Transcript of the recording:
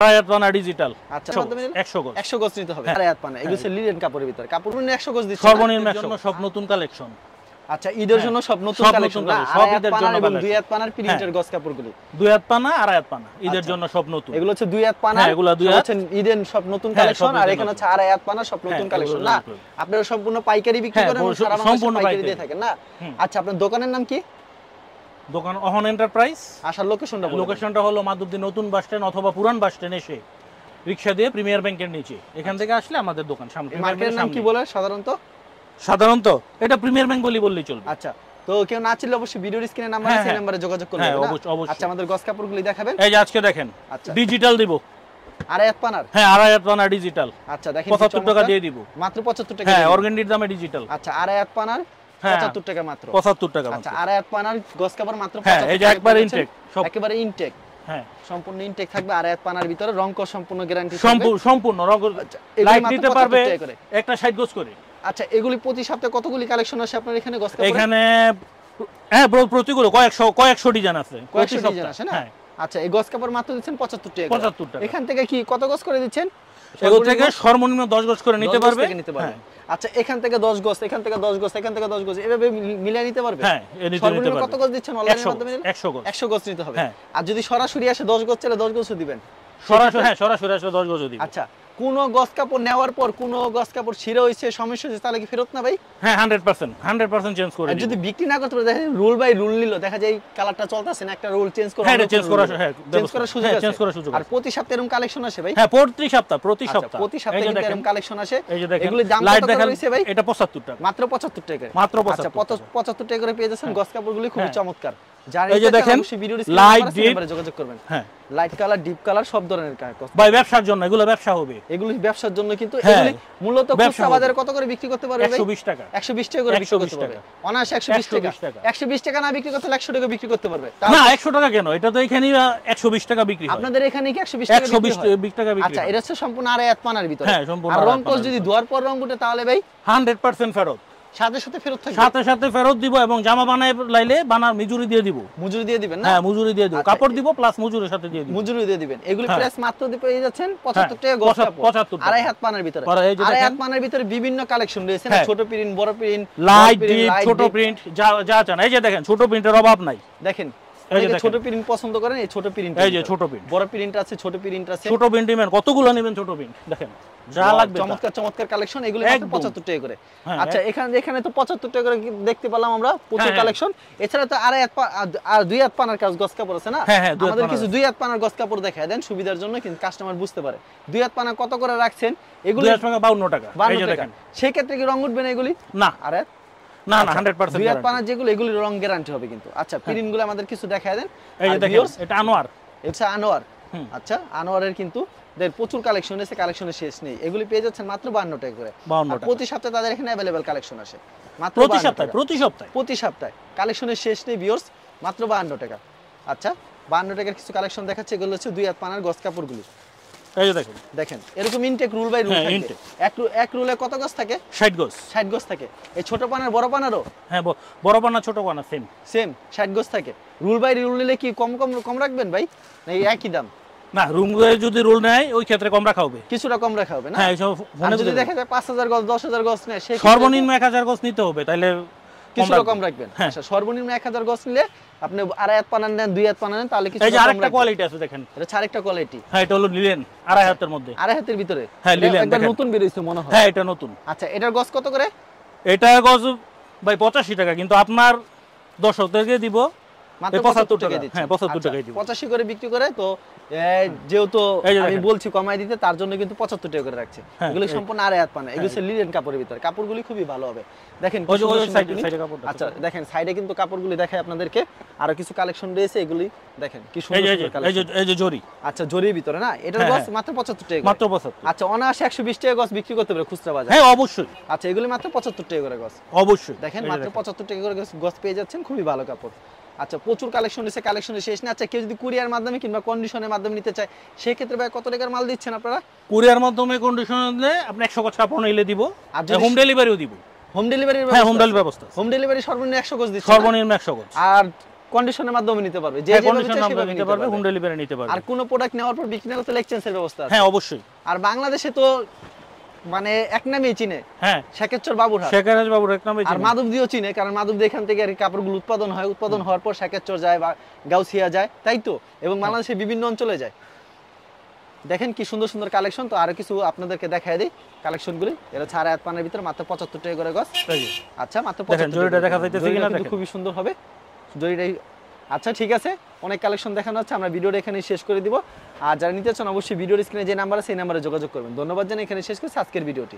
আড়াই পানা ডিজিটাল। আচ্ছা 100 গজ 100 গজ নিতে হবে। আড়াই পানা এগুলো লিনেন কাপড়ের ভিতরে, কাপড় 100 গজ দিচ্ছেন সর্বনিম্ন 100 সব নতুন কালেকশন। আচ্ছা ঈদের জন্য সব নতুন কালেকশন, সব ঈদের জন্য এবং দুই হাত পানার প্রিন্টের গজ কাপড়গুলো, দুই হাত পানা আড়াই হাত পানা ঈদের জন্য সব নতুন। এগুলো হচ্ছে দুই হাত পানা, এগুলো দুই হাত ঈদের সব নতুন কালেকশন, আর এখানে হচ্ছে আড়াই হাত পানা সব নতুন কালেকশন। না আপনারা সম্পূর্ণ পাইকারি বিক্রি করেন, সারা বাংলাদেশে পাইকারি দিয়ে থাকেন না? আচ্ছা আপনার দোকানের নাম কি? দোকান অহন এন্টারপ্রাইজ। আসার লোকেশনটা হলো মাধবদী নতুন বাস স্ট্যান্ড অথবা পুরান বাস স্ট্যান্ড এসে রিকশা দিয়ে প্রিমিয়ার ব্যাংকের নিচে, এখান থেকে আসলে আমাদের দোকান সামনে। মার্কেটের নাম কি বলে সাধারণত এটা প্রিমিয়ার ব্যাংক বললেই চলবে। আচ্ছা তো কেউ না চিনলে অবশ্যই ভিডিওর স্ক্রিনে নাম্বার আছে, এই নম্বরে যোগাযোগ করবেন। হ্যাঁ অবশ্যই। আচ্ছা আমাদের গস কাপড়গুলি দেখাবেন। এই যে আজকে দেখেন ডিজিটাল দিব আড়াই হাত পানার। হ্যাঁ আড়াই হাত পানা ডিজিটাল। আচ্ছা দেখেন 75 টাকা দিয়ে দিব মাত্র 75 টাকা। হ্যাঁ অর্গানডির দামে ডিজিটাল। আচ্ছা আড়াই হাত পানার 75 টাকা মাত্র। 75 টাকা। আচ্ছা আড়াই হাত পানার গস কাপড় মাত্র 75 টাকা। হ্যাঁ এই যে একবারে ইনটেক, সব একেবারে ইনটেক। হ্যাঁ সম্পূর্ণ ইনটেক থাকবে আড়াই হাত পানার ভিতরে, রং কস সম্পূর্ণ গ্যারান্টি থাকবে। সম্পূর্ণ রং লাইট দিতে পারবে একটা 60 গজ করে। আচ্ছা এগুলি প্রতি সপ্তাহে কতগুলি কালেকশন আসে আপনার এখানে গস কাপড়? এখানে হ্যাঁ প্রতিগুলো কয়েকশো ডিজাইন আছে, প্রতি ডিজাইন আছে না? আচ্ছা এই গস কাপড় মাত্র দিচ্ছেন 75 টাকা। 75 টাকা। এখান থেকে কি কত গজ করে দিচ্ছেন? এগুলো থেকে সর্বনিম্ন 10 গজ করে নিতে পারবে। আচ্ছা এখান থেকে 10 গজ, এখান থেকে 10 গজ, এখান থেকে 10 গজ, এভাবে মিলিয়ে নিতে পারবে। হ্যাঁ নিতে পারবে। কত গজ দিচ্ছেন অনলাইনের মাধ্যমে? 100 গজ। 100 গজ নিতে হবে। আর যদি সরাসরি আসে 10 গজ চাইলে 10 গজও দিবেন। সরাসরি আসলে 10 গজও দিবেন। আচ্ছা কোন গজ কাপড় নেওয়ার পর কোন গজ কাপড় ছিঁড়ে হইছে, সমস্যা হইছে, তাহলে কি ফেরত না ভাই? হ্যাঁ 100% চেঞ্জ করে দিই। যদি বিক্রি না করতে পারে, দেখেন রুল বাই রুল নিল, দেখা যায় এই কালারটা চলতেছে না, একটা রুল চেঞ্জ করা, চেঞ্জ করার সুযোগ আছে। আর প্রতি সপ্তাহে এরকম কালেকশন আসে ভাই? হ্যাঁ প্রতি সপ্তাহে প্রতি সপ্তাহে এরকম কালেকশন আসে। এই যে দেখেন এগুলো দাম কত করে হইছে ভাই? এটা 75 টাকা। মাত্র 75 টাকা। মাত্র 75 টাকা করে পেয়ে যাচ্ছেন গজ কাপড়গুলো, খুব চমৎকার। এই যে দেখেন লাইট ডিপ যোগাযোগ করবেন। হ্যাঁ লাইট কালার ডিপ কালার সব ধরনের কালার ভাই ব্যবসার জন্য, এগুলো ব্যবসা হবে, এগুলো ব্যবসার জন্য। কিন্তু এগুলি মূলত খুচরা বাজারে কত করে বিক্রি করতে পারবে ভাই? 120 টাকা। 120 টাকা করে বিক্রি করতে পারবে অনায়াসে। 120 টাকা 120 টাকা না বিক্রি করতে 100 টাকা বিক্রি করতে পারবে। না 100 টাকা কেন, এটা তো এখানেই 120 টাকা বিক্রি হয়। আপনাদের এখানে কি 120 টাকা বিক্রি হয়? 120 টাকা বিক্রি। আচ্ছা এটা হচ্ছে সম্পূর্ণ আড়াই হাত পানার ভিতরে। হ্যাঁ সম্পূর্ণ। আর রং কোস যদি ধোয়ার পর রং উঠে তাহলে ভাই 100% ফেরত, সাথে ফেরত থাকবে, সাথে ফেরত দিব। এবং জামা বানায় লাইলে বানার মজুরি দিয়ে দিব। মজুরি দিয়ে দিবেন না? হ্যাঁ মজুরি দিয়ে দিব, কাপড় দিব প্লাস মজুরির সাথে দিয়ে দিব। মজুরি দিয়ে দিবেন। এগুলি প্রাইস মাত্র পেয়ে যাচ্ছেন 75 টাকা গজ কাপড়। 75 আড়াই হাত পানার ভিতরে। আড়াই হাত পানার ভিতরে বিভিন্ন কালেকশন রয়েছে, ছোট প্রিন্ট, বড় প্রিন্ট, লাইট ডিপ, ছোট প্রিন্ট, যা চান। এই যে দেখেন ছোট প্রিন্টের অভাব নাই। দেখেন ছোট প্রিন্ট পছন্দ করেন, এই ছোট প্রিন্ট। এই যে ছোট প্রিন্ট, বড় প্রিন্ট আছে, ছোট প্রিন্ট আছে। ছোট প্রিন্ট নেবেন কতগুলো নেবেন ছোট প্রিন্ট দেখেন, যা লাগবে। চমৎকার কালেকশন, এগুলো মাত্র 75 টাকা করে। আচ্ছা এখানে তো 75 টাকা করে দেখতে পেলাম আমরা প্রচুর কালেকশন। এছাড়া তো আড়াই হাত আর দুই হাত পানার গজ কাপড় আছে না? আমাদের কিছু দুই হাত পানার গজ কাপড় দেখায় দেন সুবিধার জন্য, কিন্তু কাস্টমার বুঝতে পারে। দুই হাত পানা কত করে রাখছেন? এগুলো 52 টাকা। এই যে দেখেন সেই ক্ষেত্রে কি রং উঠবে না এগুলি? না আরে না 100% দুই হাত পানার যেগুলো, এগুলি রং গ্যারান্টি হবে কিন্তু। আচ্ছা প্রিন্টগুলো আমাদের কিছু দেখায় দেন। এই যে দেখেন এটা আনোয়ার। এটা আনোয়ার। আচ্ছা আনোয়ারের কিন্তু প্রচুর কালেকশন আছে, কালেকশনের শেষ নেই। এগুলি পেয়ে যাচ্ছেন মাত্র 52 টাকা করে। আর প্রতি সপ্তাহে তাদের এখানে अवेलेबल কালেকশন আসে মাত্র প্রতি সপ্তাহে কালেকশনের শেষ নেই ভিউয়ার্স, মাত্র 52 টাকা। আচ্ছা 52 টাকার কিছু কালেকশন দেখাচ্ছে, এগুলো হচ্ছে দুই হাত পানার গজ কাপড়গুলি। এই যে দেখেন এরকম ইনটেক রুল বাই রুল থাকে। এক রুলে কত গজ থাকে? 60 গজ থাকে। এই ছোট পানার বড় পানারও? হ্যাঁ বড় পানা ছোট পানা সেম 60 গজ থাকে। রুল বাই রুল নিলে কি কম রাখবেন ভাই, না একই দাম? না রুম যদি রুল নেয় ওই ক্ষেত্রে কম রাখা হবে, কিছুটা কম রাখা হবে না? হ্যাঁ যদি দেখা যায় 5000 গজ 10000 গজ নেয়, সেই সর্বনিম্ন 1000 গজ নিতে হবে, তাইলে কিছুটা কম রাখবেন। আচ্ছা সর্বনিম্ন 1000 গজ নিলে আপনি আড়াই হাত পানা নেন, দুই হাত পানা নেন, তাহলে কিছু এই যে আরেকটা কোয়ালিটি আছে দেখেন, এটা আরেকটা কোয়ালিটি। হ্যাঁ এটা হলো লিলেন আড়াই হাতের মধ্যে, আড়াই হাতের ভিতরে। হ্যাঁ লিলেন একদম নতুন বের হইছে মনে হয়। হ্যাঁ এটা নতুন। আচ্ছা এটার গজ কত করে? এটা গজ ভাই 85 টাকা, কিন্তু আপনার দর্শকদেরকে দিব মাত্র 75 টাকা দিচ্ছি। হ্যাঁ 75 টাকায় দিব। 85 করে বিক্রি করে, তো যেহেতু আমি বলছি কমাই দিতে, তার জন্য কিন্তু 75 টাকা করে রাখছে। এগুলো সম্পূর্ণ আড়াই হাত পানা, এগুলো লিনেন কাপড়ের ভিতরে। কাপড়গুলি খুবই ভালো হবে। দেখেন আচ্ছা দেখেন সাইডে কিন্তু কাপড়গুলি দেখায় আপনাদেরকে, আরো কিছু কালেকশন রয়েছে, এগুলি দেখেন কি সুন্দর কালেকশন। এই যে জরি। আচ্ছা জরির ভিতরে না, এটার গজ মাত্র 75 টাকা, মাত্র 75। আচ্ছা অনায়াসে 120 টাকা গজ বিক্রি করতে পারে খুচরা বাজারে। হ্যাঁ অবশ্যই। আচ্ছা এগুলি মাত্র 75 টাকা করে গজ, অবশ্যই দেখেন মাত্র 75 টাকা করে গজ পেয়ে যাচ্ছেন, খুবই ভালো কাপড়। আচ্ছা প্রচুর কালেকশন আছে, কালেকশনের শেষ না। আচ্ছা কেউ যদি কুরিয়ার মাধ্যমে কিংবা কন্ডিশনের মাধ্যমে নিতে চায়, সেই ক্ষেত্রে ভাই কত টাকার মাল দিচ্ছেন আপনারা? কুরিয়ার মাধ্যমে কন্ডিশন দিলে আপনি 100 গজ কাপড় নিলে দিব, আর হোম ডেলিভারিও দিব। হোম ডেলিভারির হ্যাঁ হোম ডেলিভারি ব্যবস্থা। হোম ডেলিভারি সর্বনিম্ন 100 গজ দিচ্ছেন? সর্বনিম্ন 100 গজ। আর কন্ডিশনের মাধ্যমে নিতে পারবে, যে কন্ডিশনের মাধ্যমে নিতে পারবে, হোম ডেলিভারি নিতে পারবে। আর কোন প্রোডাক্ট নেওয়ার পর বিক্রি না করতে এক্সচেঞ্জের ব্যবস্থা আছে। হ্যাঁ অবশ্যই। আর বাংলাদেশে তো মানে এক নামেই চিনে, হ্যাঁ শেখেরচর বাবুরহাট, শেখেরচর বাবুর এক নামেই চিনে। আর মাধবদীও চিনে, কারণ মাধবদী এখান থেকে আর কাপড়গুলো উৎপাদন হয়, উৎপাদন হওয়ার পর শেখেরচর যায় বা গাউসিয়া যায়, তাই তো, এবং বাংলাদেশের বিভিন্ন অঞ্চলে যায়। দেখেন কি সুন্দর সুন্দর কালেকশন। তো আরো কিছু আপনাদেরকে দেখায় দিই কালেকশনগুলি। এটা ছাড়া আয়াত পানের ভিতরে মাত্র 75 টাকা করে গজ। আচ্ছা মাত্র 75 জরিটা দেখা যাইতেছে কিনা দেখেন, খুবই সুন্দর হবে জরিটাই। আচ্ছা ঠিক আছে, অনেক কালেকশন দেখানো হচ্ছে, আমরা ভিডিওটা এখানে শেষ করে দিব। আর যারা নিতে চান অবশ্যই ভিডিওর স্ক্রিনে যে নাম্বার আছে সেই নাম্বারে যোগাযোগ করবেন। ধন্যবাদ জানাই, এখানে শেষ করছি আজকের ভিডিওটি।